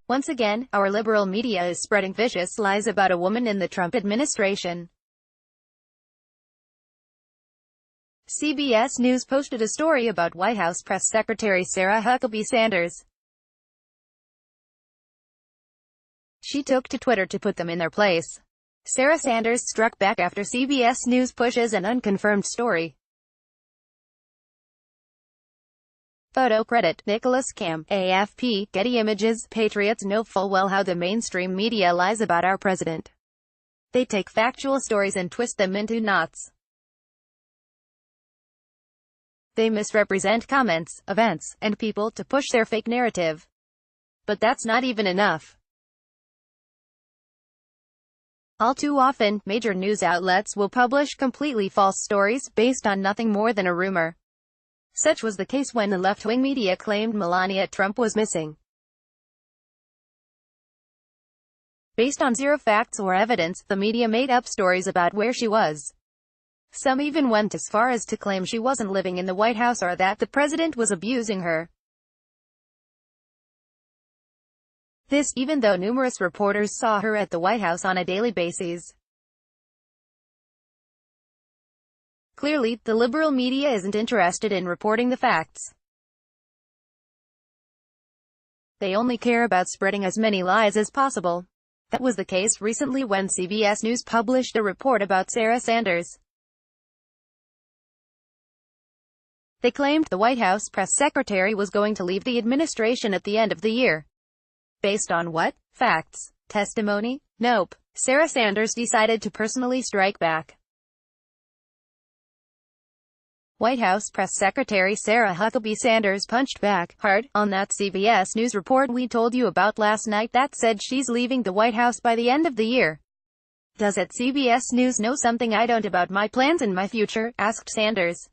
Once again, our liberal media is spreading vicious lies about a woman in the Trump administration. CBS News posted a story about White House Press Secretary Sarah Huckabee Sanders. She took to Twitter to put them in their place. Sarah Sanders struck back after CBS News pushes an unconfirmed story. Photo credit, Nicholas Cam, AFP, Getty Images. Patriots know full well how the mainstream media lies about our president. They take factual stories and twist them into knots. They misrepresent comments, events, and people to push their fake narrative. But that's not even enough. All too often, major news outlets will publish completely false stories based on nothing more than a rumor. Such was the case when the left-wing media claimed Melania Trump was missing. Based on zero facts or evidence, the media made up stories about where she was. Some even went as far as to claim she wasn't living in the White House or that the president was abusing her. This, even though numerous reporters saw her at the White House on a daily basis. Clearly, the liberal media isn't interested in reporting the facts. They only care about spreading as many lies as possible. That was the case recently when CBS News published a report about Sarah Sanders. They claimed the White House press secretary was going to leave the administration at the end of the year. Based on what? Facts? Testimony? Nope. Sarah Sanders decided to personally strike back. White House Press Secretary Sarah Huckabee Sanders punched back hard on that CBS News report we told you about last night that said she's leaving the White House by the end of the year. Does CBS News know something I don't about my plans and my future? Asked Sanders.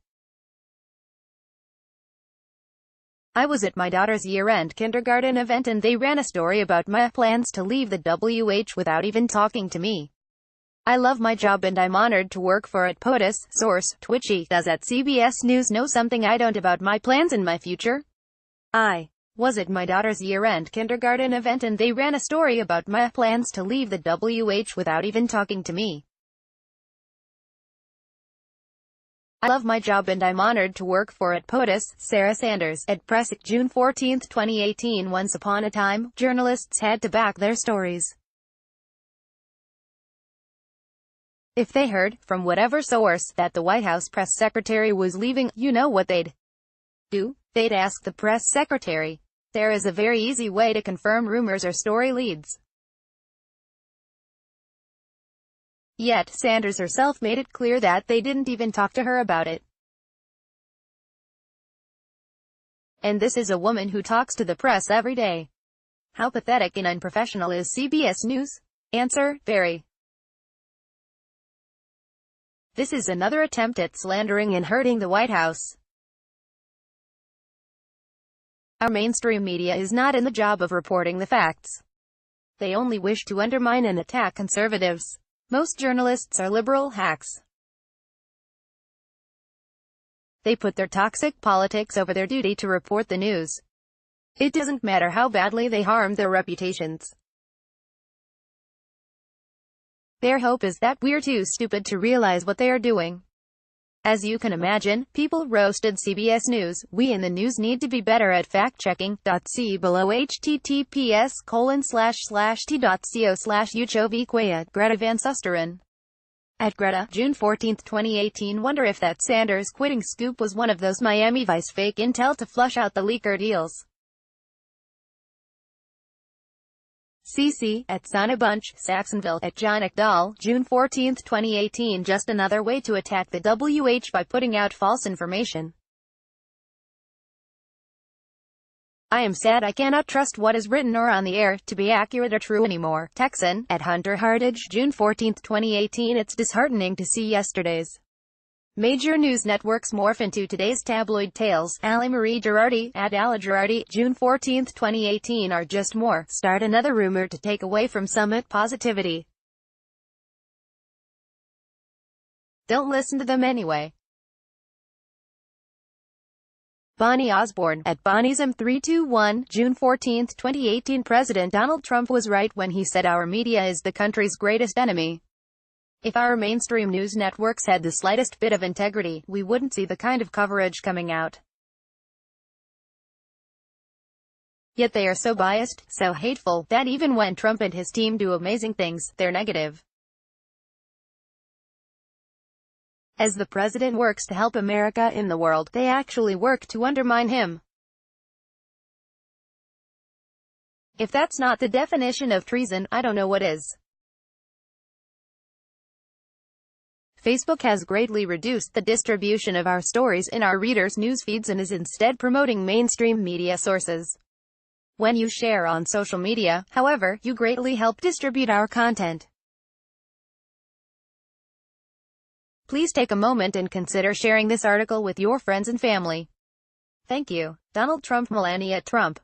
I was at my daughter's year-end kindergarten event and they ran a story about my plans to leave the WH without even talking to me. I love my job and I'm honored to work for it. POTUS, source, Twitchy. Does CBS News know something I don't about my plans and my future? I was at my daughter's year-end kindergarten event and they ran a story about my plans to leave the WH without even talking to me. I love my job and I'm honored to work for it. POTUS, Sarah Sanders, at Press, June 14, 2018. Once upon a time, journalists had to back their stories. If they heard, from whatever source, that the White House press secretary was leaving, you know what they'd do? They'd ask the press secretary. There is a very easy way to confirm rumors or story leads. Yet, Sanders herself made it clear that they didn't even talk to her about it. And this is a woman who talks to the press every day. How pathetic and unprofessional is CBS News? Answer: very. This is another attempt at slandering and hurting the White House. Our mainstream media is not in the job of reporting the facts. They only wish to undermine and attack conservatives. Most journalists are liberal hacks. They put their toxic politics over their duty to report the news. It doesn't matter how badly they harm their reputations. Their hope is that we're too stupid to realize what they are doing. As you can imagine, people roasted CBS News. We in the news need to be better at fact-checking. See below. https://t.co/Uchovquea. Greta Van Susteren. At Greta, June 14, 2018. Wonder if that Sanders quitting scoop was one of those Miami Vice fake intel to flush out the leaker deals. CC, at Sonabunch, Saxonville, at John Ekdahl, June 14, 2018. Just another way to attack the WH by putting out false information. I am sad I cannot trust what is written or on the air to be accurate or true anymore. Texan, at Hunter Hardage, June 14, 2018. It's disheartening to see yesterday's major news networks morph into today's tabloid tales. Ali Marie Girardi, at Ala Girardi, June 14, 2018. Are just more. Start another rumor to take away from summit positivity. Don't listen to them anyway. Bonnie Osborne, at BonnieSm321, June 14, 2018. President Donald Trump was right when he said our media is the country's greatest enemy. If our mainstream news networks had the slightest bit of integrity, we wouldn't see the kind of coverage coming out. Yet they are so biased, so hateful, that even when Trump and his team do amazing things, they're negative. As the president works to help America in the world, they actually work to undermine him. If that's not the definition of treason, I don't know what is. Facebook has greatly reduced the distribution of our stories in our readers' news feeds and is instead promoting mainstream media sources. When you share on social media, however, you greatly help distribute our content. Please take a moment and consider sharing this article with your friends and family. Thank you. Donald Trump, Melania Trump.